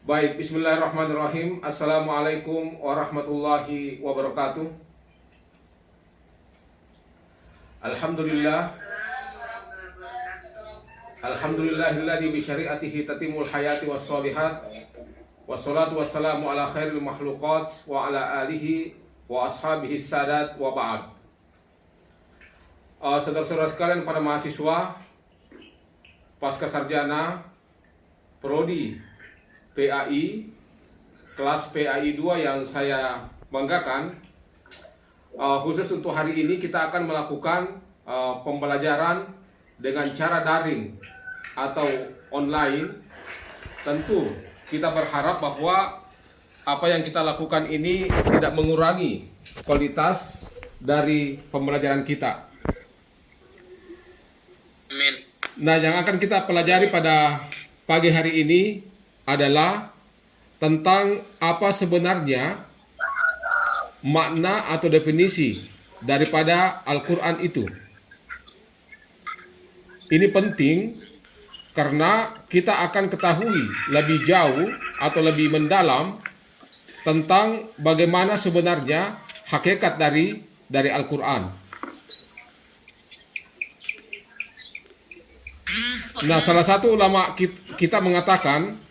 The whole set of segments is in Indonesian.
Baik, bismillahirrahmanirrahim. Assalamualaikum warahmatullahi wabarakatuh. Alhamdulillah. Alhamdulillahilladzi bi syari'atihi tatimul hayati was shalihat. Wassalatu wassalamu ala khairil makhluqat wa ala alihi wa ashabihi sadat wa ba'd. Saudara-saudara sekalian, para mahasiswa pasca sarjana prodi PAI kelas PAI 2 yang saya banggakan, khusus untuk hari ini kita akan melakukan pembelajaran dengan cara daring atau online. Tentu kita berharap bahwa apa yang kita lakukan ini tidak mengurangi kualitas dari pembelajaran kita. Amin. Nah, yang akan kita pelajari pada pagi hari ini adalah tentang apa sebenarnya makna atau definisi daripada Al-Quran itu. Ini penting karena kita akan ketahui lebih jauh atau lebih mendalam tentang bagaimana sebenarnya hakikat dari Al-Quran. Nah, salah satu ulama kita mengatakan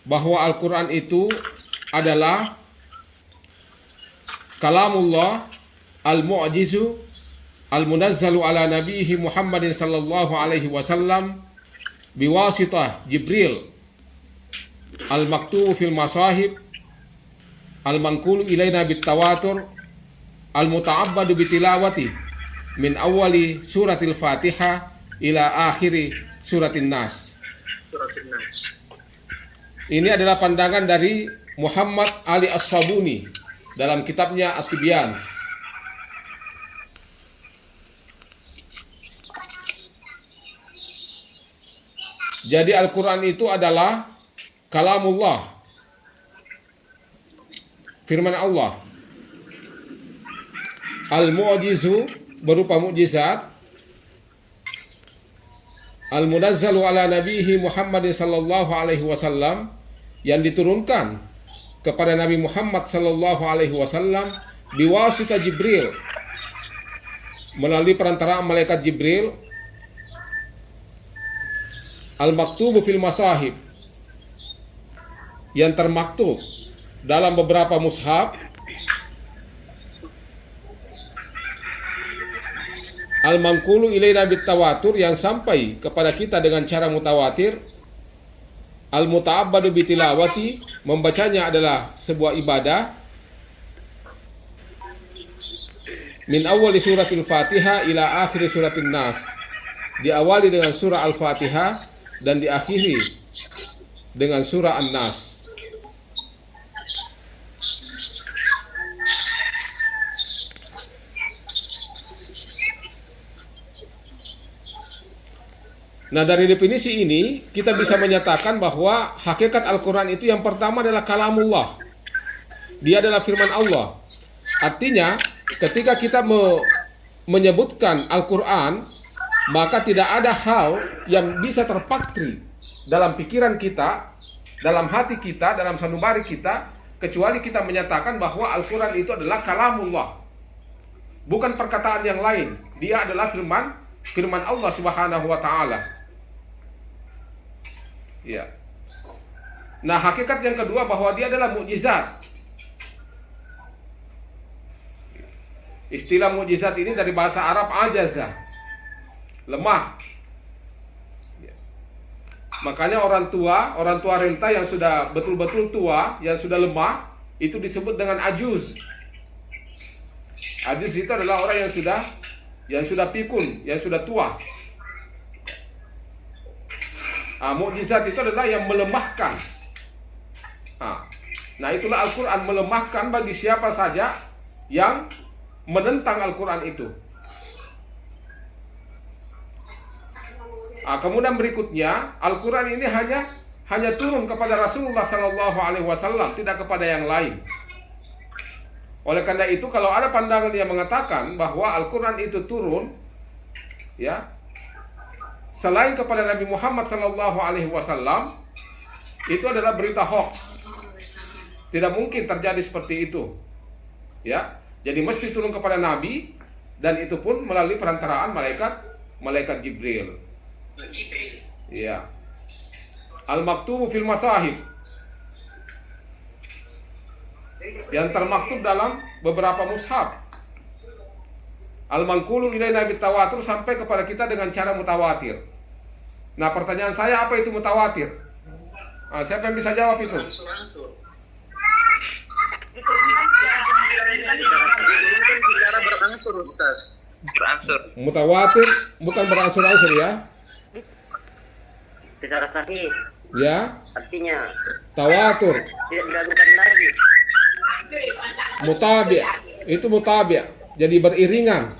bahwa Al-Quran itu adalah kalamullah al-mu'jizu al-munazzalu ala nabihi Muhammadin sallallahu alaihi wasallam biwasitah Jibril al-maktubu fil masahib al-manqulu ilaina bitawatur al-muta'abbadu bitilawati min awali suratil Fatihah ila akhiri suratin Nas. Ini adalah pandangan dari Muhammad Ali As-Sabuni dalam kitabnya At-Tibyan. Jadi Al-Quran itu adalah kalamullah, firman Allah. Al-mu'jizu berupa mukjizat, al-munazzalu ala nabihi Muhammadin sallallahu alaihi wasallam, yang diturunkan kepada Nabi Muhammad sallallahu alaihi wasallam biwasita Jibril, melalui perantaraan malaikat Jibril, al-maktubu fil masahib, yang termaktub dalam beberapa mushaf, al-manqulu ilaina bitawatur, yang sampai kepada kita dengan cara mutawatir, al-muta'abbadu bitilawati, membacanya adalah sebuah ibadah, min awali suratil Fatihah ila akhiri suratin Nas, diawali dengan surah Al-Fatihah dan diakhiri dengan surah An-Nas. Nah, dari definisi ini kita bisa menyatakan bahwa hakikat Al-Quran itu yang pertama adalah kalamullah. Dia adalah firman Allah. Artinya ketika kita menyebutkan Al-Quran, maka tidak ada hal yang bisa terpaktri dalam pikiran kita, dalam hati kita, dalam sanubari kita, kecuali kita menyatakan bahwa Al-Quran itu adalah kalamullah, bukan perkataan yang lain. Dia adalah firman Allah Subhanahu wa taala. Ya. Nah, hakikat yang kedua bahwa dia adalah mukjizat. Istilah mukjizat ini dari bahasa Arab ajaza, lemah. Ya. Makanya orang tua renta yang sudah betul-betul tua, yang sudah lemah, itu disebut dengan ajuz. Ajuz itu adalah orang yang sudah pikun, yang sudah tua. Mukjizat itu adalah yang melemahkan. Nah, itulah Al-Quran melemahkan bagi siapa saja yang menentang Al-Quran itu. Kemudian berikutnya, Al-Quran ini hanya turun kepada Rasulullah Sallallahu Alaihi Wasallam, tidak kepada yang lain. Oleh karena itu, kalau ada pandangan yang mengatakan bahwa Al-Quran itu turun, ya, selain kepada Nabi Muhammad SAW, itu adalah berita hoax. Tidak mungkin terjadi seperti itu. Ya, jadi mesti turun kepada Nabi, dan itu pun melalui perantaraan malaikat Jibril. Ya. Al-maktubu fil masahib, yang termaktub dalam beberapa mushaf. Al-manqulu ilaina bitawatur, sampai kepada kita dengan cara mutawatir. Nah, pertanyaan saya, apa itu mutawatir? Nah, siapa yang bisa jawab itu? Beransur. Mutawatir bukan beransur-ansur ya. Secara sahih, Ya. artinya Tawatur. tidak diragukan lagi. Mutabi', itu mutabi', jadi beriringan.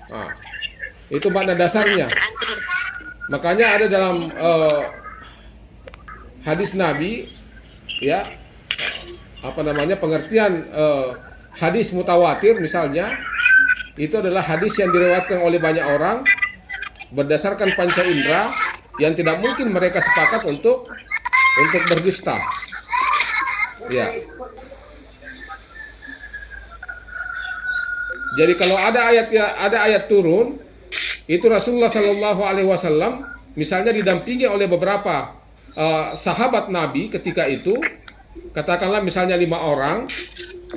Nah, itu makna dasarnya. Makanya ada dalam hadis Nabi, ya, pengertian hadis mutawatir misalnya, itu adalah hadis yang diriwayatkan oleh banyak orang berdasarkan panca indera, yang tidak mungkin mereka sepakat untuk berdusta. Ya. Jadi kalau ada ayat turun, itu Rasulullah Shallallahu Alaihi Wasallam misalnya didampingi oleh beberapa sahabat Nabi ketika itu, katakanlah misalnya 5 orang,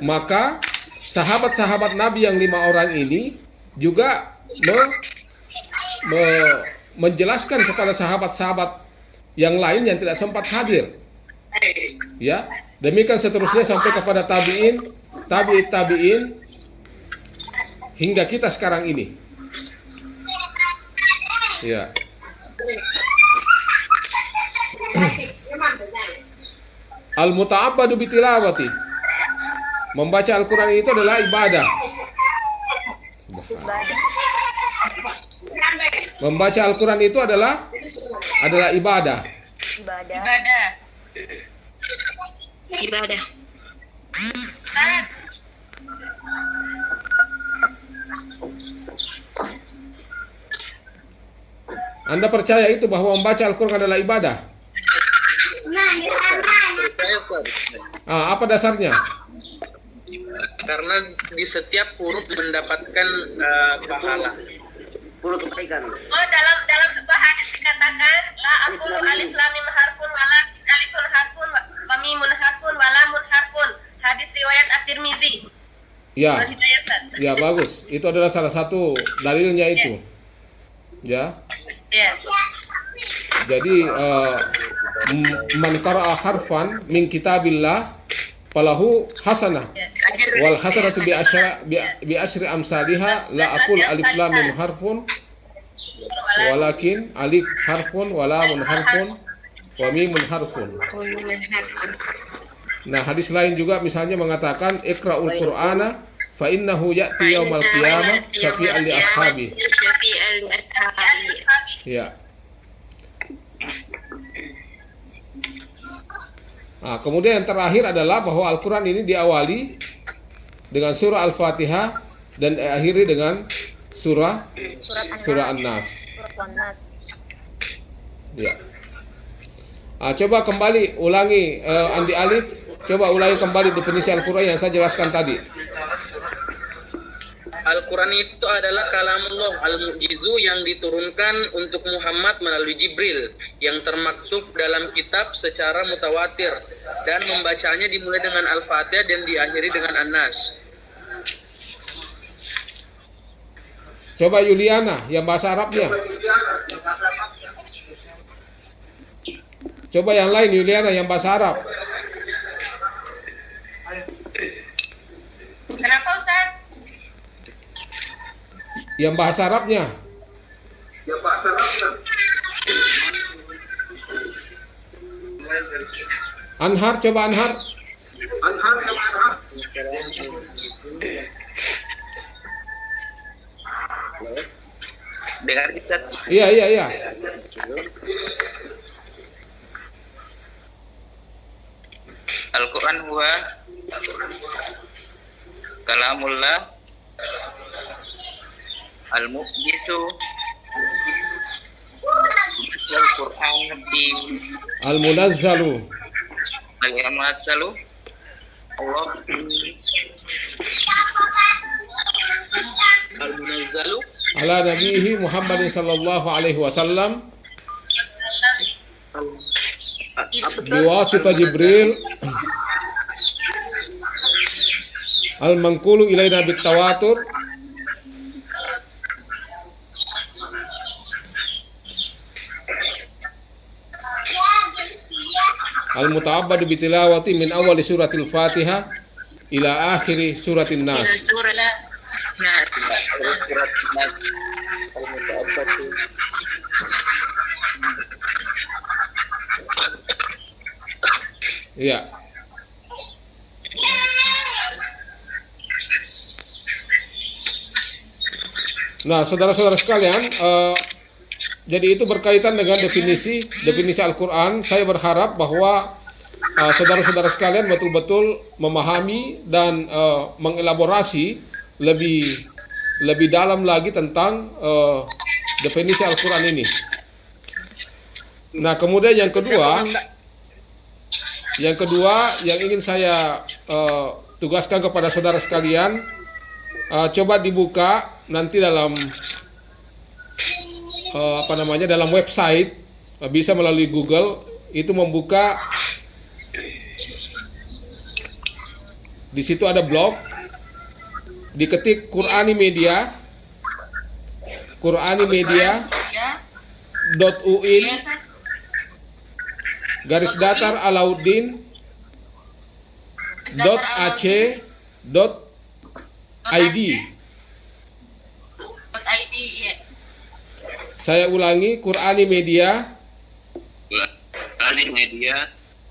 maka sahabat-sahabat Nabi yang 5 orang ini juga menjelaskan kepada sahabat-sahabat yang lain yang tidak sempat hadir. Ya, demikian seterusnya sampai kepada tabi'in, tabi'in hingga kita sekarang ini. Ya. Al-muta'abbadu bitilawati. Membaca Al-Qur'an itu adalah ibadah. Membaca Al-Qur'an itu adalah ibadah. Ibadah. Anda percaya itu bahwa membaca Al-Qur'an adalah ibadah? Apa dasarnya? Karena di setiap huruf mendapatkan pahala. Huruf kebaikan. Oh, dalam sebuah hadis dikatakan la aqulu alif lam mim harfun walakin alifun harfun wa mimun harfun wa lamun harfun. Hadis riwayat At-Tirmizi. Ya. Ya, bagus. Itu adalah salah satu dalilnya itu. Ya. Ya. Jadi man qara'a harfan min kitabillah falahu hasanah wal hasanatu bi asyri amsalihha, la aqul alif lam mim harfun walakin alif harfun wa lamun harfun wa mimun harfun. Nah, hadis lain juga misalnya mengatakan iqra'ul qur'ana fa innahu ya'ti yaumal qiyamah syafi'an li ashabi. Ya. Nah, kemudian yang terakhir adalah bahwa Al-Quran ini diawali dengan surah Al-Fatihah dan diakhiri dengan surah An-Nas. Ya. Coba kembali ulangi, Andi Alif, coba ulangi kembali definisi Al-Quran yang saya jelaskan tadi. Al-Quran itu adalah kalamullah al-mu'jizu yang diturunkan untuk Muhammad melalui Jibril, yang termaktub dalam kitab secara mutawatir, dan membacanya dimulai dengan Al-Fatihah dan diakhiri dengan An-Nas. Coba Yuliana yang bahasa Arabnya. Coba yang lain, Yuliana yang bahasa Arab. Kenapa Ustaz? Yang bahasa Arabnya. Anhar, coba Anhar. Dengar kita. Iya. Al-Quran huwa kalamullah al-mu'jizu Al-Quran Al-Munazzalu al-munazzalu Allah al-munazzalu ala nabihi Muhammadin sallallahu alaihi wasallam biwasita Jibril al-manqulu ilaina bitawatur al-muta'abbadu bitilawati min awali suratil Fatihah ila akhiri suratin Nas. Iya. Nah, saudara-saudara sekalian, jadi itu berkaitan dengan definisi Al-Quran. Saya berharap bahwa saudara-saudara sekalian betul-betul memahami dan mengelaborasi lebih dalam lagi tentang definisi Al-Quran ini. Nah, kemudian yang kedua yang ingin saya tugaskan kepada saudara sekalian, coba dibuka nanti dalam dalam website, bisa melalui Google, itu membuka, di situ ada blog, diketik quranimedia.uin garis datar Alauddin .ac.id. Saya ulangi, Quranimedia